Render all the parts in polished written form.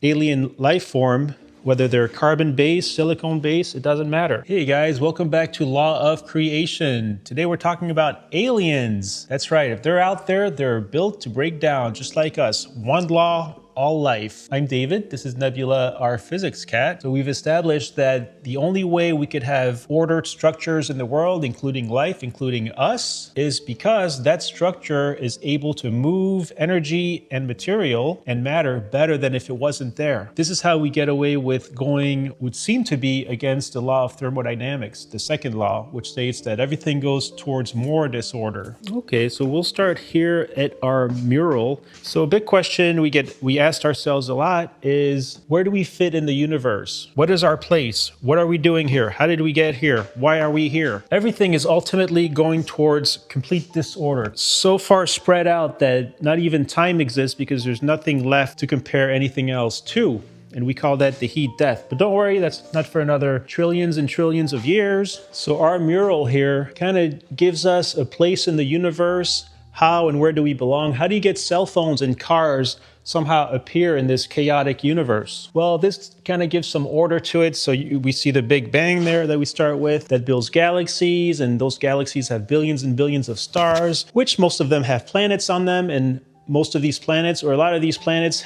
alien life form, whether they're carbon-based, silicone-based, it doesn't matter. Hey guys, welcome back to Law of Creation. Today we're talking about aliens. That's right, if they're out there, they're built to break down just like us. One law, all life. I'm David, this is Nebula, our physics cat. So we've established that the only way we could have ordered structures in the world, including life, including us, is because that structure is able to move energy and material and matter better than if it wasn't there. This is how we get away with going, would seem to be against the law of thermodynamics, the second law, which states that everything goes towards more disorder. Okay, so we'll start here at our mural. So a big question we asked ourselves a lot is, where do we fit in the universe? What is our place? What are we doing here? How did we get here? Why are we here? Everything is ultimately going towards complete disorder. So far spread out that not even time exists because there's nothing left to compare anything else to. And we call that the heat death. But don't worry, that's not for another trillions and trillions of years. So our mural here kind of gives us a place in the universe. How and where do we belong? How do you get cell phones and cars somehow appear in this chaotic universe? Well, this kind of gives some order to it. So we see the Big Bang there that we start with that builds galaxies, and those galaxies have billions and billions of stars, which most of them have planets on them, and most of these planets, or a lot of these planets,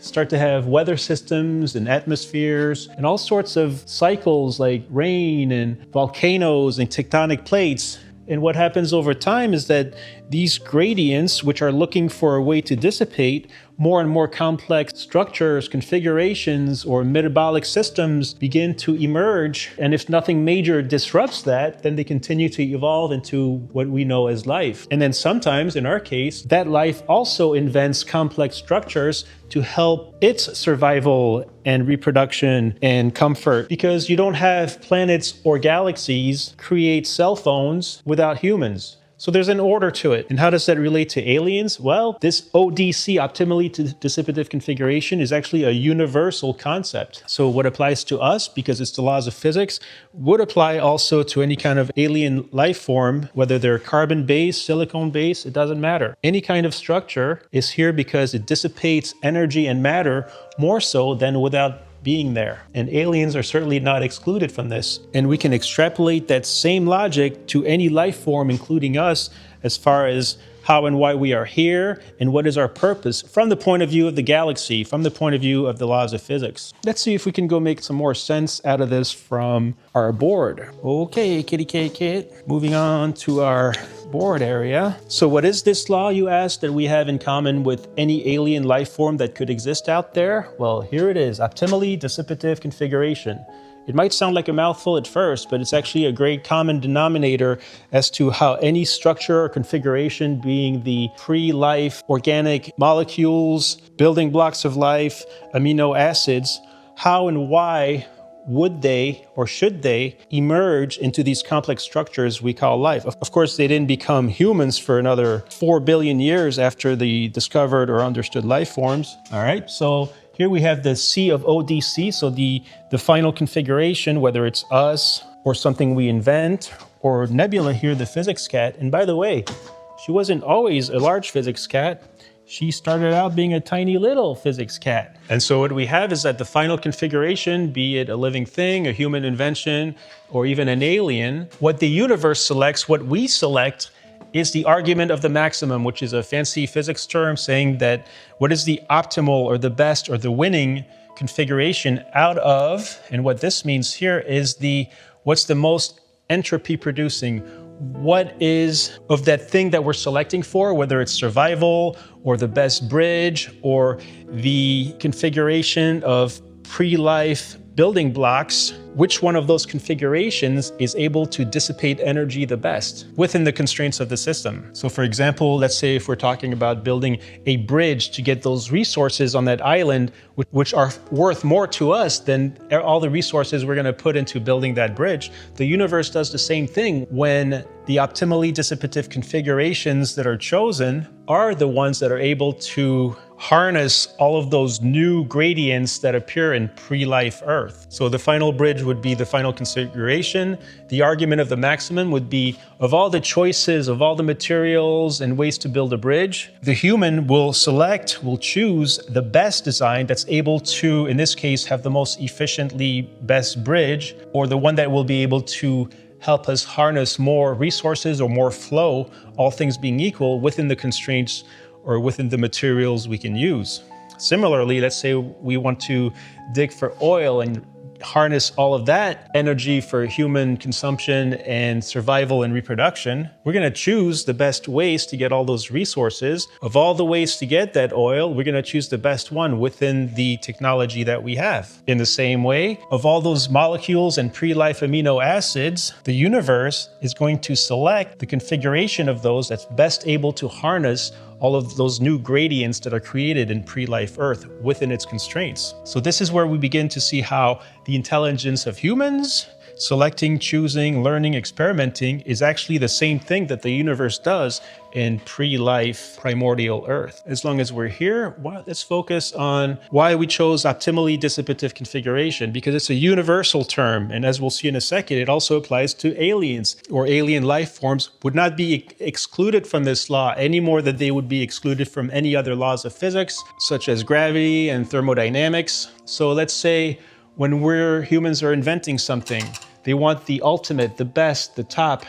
start to have weather systems and atmospheres and all sorts of cycles like rain and volcanoes and tectonic plates. And what happens over time is that these gradients, which are looking for a way to dissipate, more and more complex structures, configurations, or metabolic systems begin to emerge. And if nothing major disrupts that, then they continue to evolve into what we know as life. And then sometimes, in our case, that life also invents complex structures to help its survival and reproduction and comfort, because you don't have planets or galaxies create cell phones without humans. So there's an order to it. And how does that relate to aliens? Well, this ODC, Optimally Dissipative Configuration, is actually a universal concept. So what applies to us, because it's the laws of physics, would apply also to any kind of alien life form, whether they're carbon-based, silicone-based, it doesn't matter. Any kind of structure is here because it dissipates energy and matter more so than without being there. And aliens are certainly not excluded from this. And we can extrapolate that same logic to any life form, including us, as far as how and why we are here and what is our purpose from the point of view of the galaxy, from the point of view of the laws of physics. Let's see if we can go make some more sense out of this from our board. Okay, kitty kit. Moving on to our board area. So what is this law, you asked, that we have in common with any alien life form that could exist out there? Well, here it is, Optimally Dissipative Configuration. It might sound like a mouthful at first, but it's actually a great common denominator as to how any structure or configuration, being the pre-life organic molecules, building blocks of life, amino acids, how and why would they or should they emerge into these complex structures we call life? Of course, they didn't become humans for another 4 billion years after the discovered or understood life forms. All right, so here we have the C of ODC, so the final configuration, whether it's us or something we invent, or Nebula here, the physics cat. And by the way, she wasn't always a large physics cat. She started out being a tiny little physics cat. And so what we have is that the final configuration, be it a living thing, a human invention, or even an alien, what the universe selects, what we select, is the argument of the maximum, which is a fancy physics term saying that what is the optimal or the best or the winning configuration out of, and what this means here is what's the most entropy producing. What is of that thing that we're selecting for, whether it's survival or the best bridge or the configuration of pre-life building blocks, which one of those configurations is able to dissipate energy the best within the constraints of the system. So for example, let's say if we're talking about building a bridge to get those resources on that island, which are worth more to us than all the resources we're going to put into building that bridge, the universe does the same thing when the optimally dissipative configurations that are chosen are the ones that are able to harness all of those new gradients that appear in pre-life Earth. So the final bridge would be the final configuration. The argument of the maximum would be, of all the choices, of all the materials and ways to build a bridge, the human will choose the best design that's able to, in this case, have the most efficiently best bridge, or the one that will be able to help us harness more resources or more flow, all things being equal, within the constraints or within the materials we can use. Similarly, let's say we want to dig for oil and harness all of that energy for human consumption and survival and reproduction. We're going to choose the best ways to get all those resources. Of all the ways to get that oil, we're going to choose the best one within the technology that we have. In the same way, of all those molecules and pre-life amino acids, the universe is going to select the configuration of those that's best able to harness all of those new gradients that are created in pre-life Earth within its constraints. So this is where we begin to see how the intelligence of humans, selecting, choosing, learning, experimenting, is actually the same thing that the universe does in pre-life primordial Earth. As long as we're here, let's focus on why we chose optimally dissipative configuration, because it's a universal term. And as we'll see in a second, it also applies to aliens, or alien life forms would not be excluded from this law any more than they would be excluded from any other laws of physics, such as gravity and thermodynamics. So let's say when humans are inventing something, they want the ultimate, the best, the top,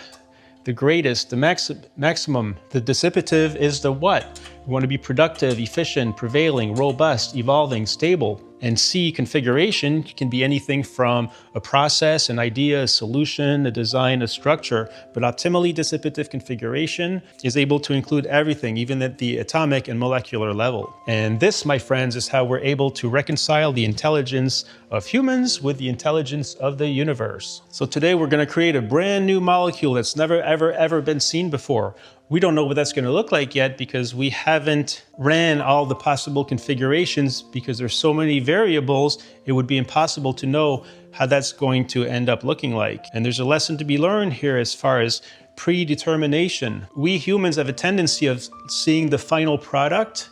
the greatest, the maximum. The dissipative is the what? We want to be productive, efficient, prevailing, robust, evolving, stable. And C, configuration, can be anything from a process, an idea, a solution, a design, a structure. But optimally dissipative configuration is able to include everything, even at the atomic and molecular level. And this, my friends, is how we're able to reconcile the intelligence of humans with the intelligence of the universe. So today we're going to create a brand new molecule that's never, ever been seen before. We don't know what that's going to look like yet because we haven't ran all the possible configurations, because there's so many variables, it would be impossible to know how that's going to end up looking like. And there's a lesson to be learned here as far as predetermination. We humans have a tendency of seeing the final product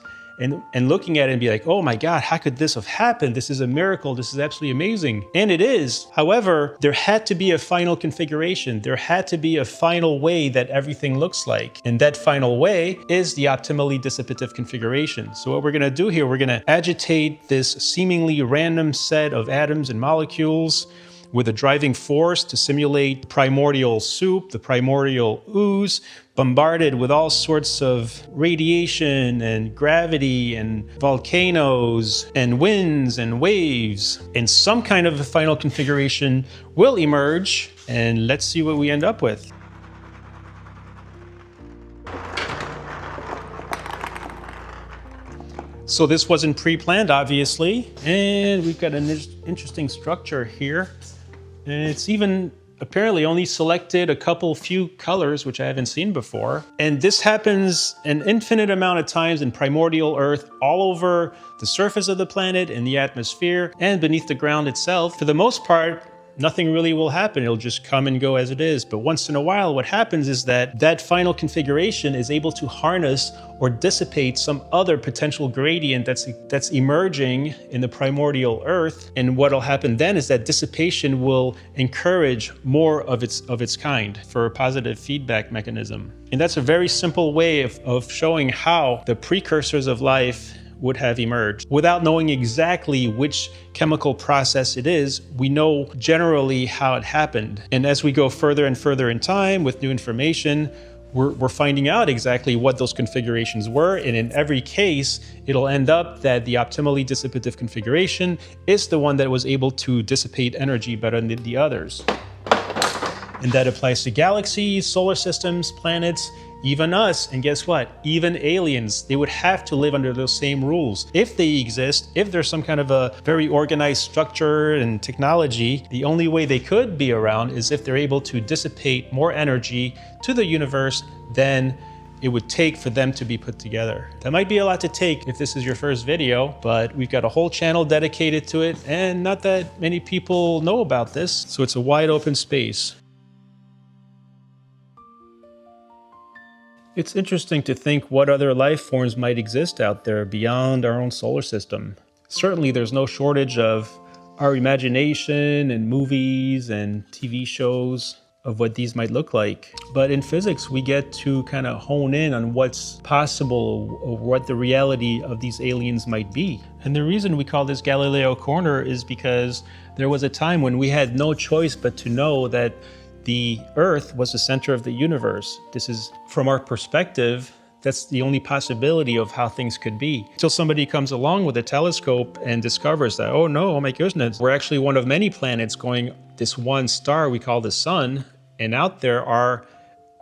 and looking at it and be like, oh my God, how could this have happened? This is a miracle. This is absolutely amazing. And it is. However, there had to be a final configuration. There had to be a final way that everything looks like. And that final way is the optimally dissipative configuration. So what we're going to do here, we're going to agitate this seemingly random set of atoms and molecules with a driving force to simulate primordial soup, the primordial ooze, bombarded with all sorts of radiation and gravity and volcanoes and winds and waves. And some kind of a final configuration will emerge, and let's see what we end up with. So this wasn't pre-planned, obviously, and we've got an interesting structure here. And it's even apparently only selected a few colors, which I haven't seen before. And this happens an infinite amount of times in primordial Earth, all over the surface of the planet, in the atmosphere, and beneath the ground itself. For the most part, nothing really will happen. It'll just come and go as it is. But once in a while, what happens is that final configuration is able to harness or dissipate some other potential gradient that's emerging in the primordial Earth. And what'll happen then is that dissipation will encourage more of its kind for a positive feedback mechanism. And that's a very simple way of showing how the precursors of life would have emerged. Without knowing exactly which chemical process it is, we know generally how it happened. And as we go further and further in time with new information, we're finding out exactly what those configurations were. And in every case, it'll end up that the optimally dissipative configuration is the one that was able to dissipate energy better than the others. And that applies to galaxies, solar systems, planets, even us, and guess what? Even aliens, they would have to live under those same rules. If they exist, if there's some kind of a very organized structure and technology, the only way they could be around is if they're able to dissipate more energy to the universe than it would take for them to be put together. That might be a lot to take if this is your first video, but we've got a whole channel dedicated to it, and not that many people know about this, so it's a wide open space. It's interesting to think what other life forms might exist out there beyond our own solar system. Certainly, there's no shortage of our imagination and movies and TV shows of what these might look like. But in physics, we get to kind of hone in on what's possible or what the reality of these aliens might be. And the reason we call this Galileo Corner is because there was a time when we had no choice but to know that the Earth was the center of the universe. This is, from our perspective, that's the only possibility of how things could be. Until somebody comes along with a telescope and discovers that, oh no, oh my goodness, we're actually one of many planets going this one star we call the sun, and out there are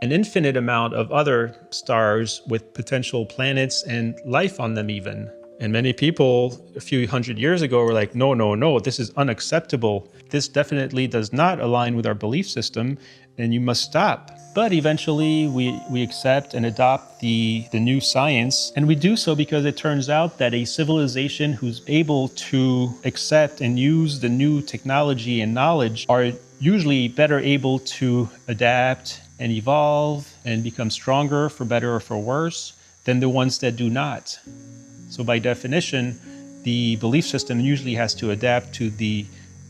an infinite amount of other stars with potential planets and life on them even. And many people a few hundred years ago were like, no, no, no, this is unacceptable. This definitely does not align with our belief system, and you must stop. But eventually we accept and adopt the new science, and we do so because it turns out that a civilization who's able to accept and use the new technology and knowledge are usually better able to adapt and evolve and become stronger for better or for worse than the ones that do not. So by definition, the belief system usually has to adapt to the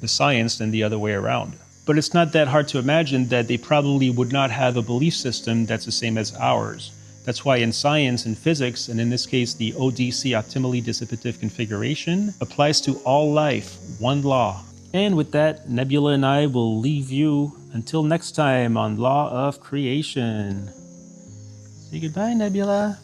science than the other way around. But it's not that hard to imagine that they probably would not have a belief system that's the same as ours. That's why in science and physics, and in this case the ODC, Optimally Dissipative Configuration, applies to all life, one law. And with that, Nebula and I will leave you until next time on Law of Creation. Say goodbye, Nebula.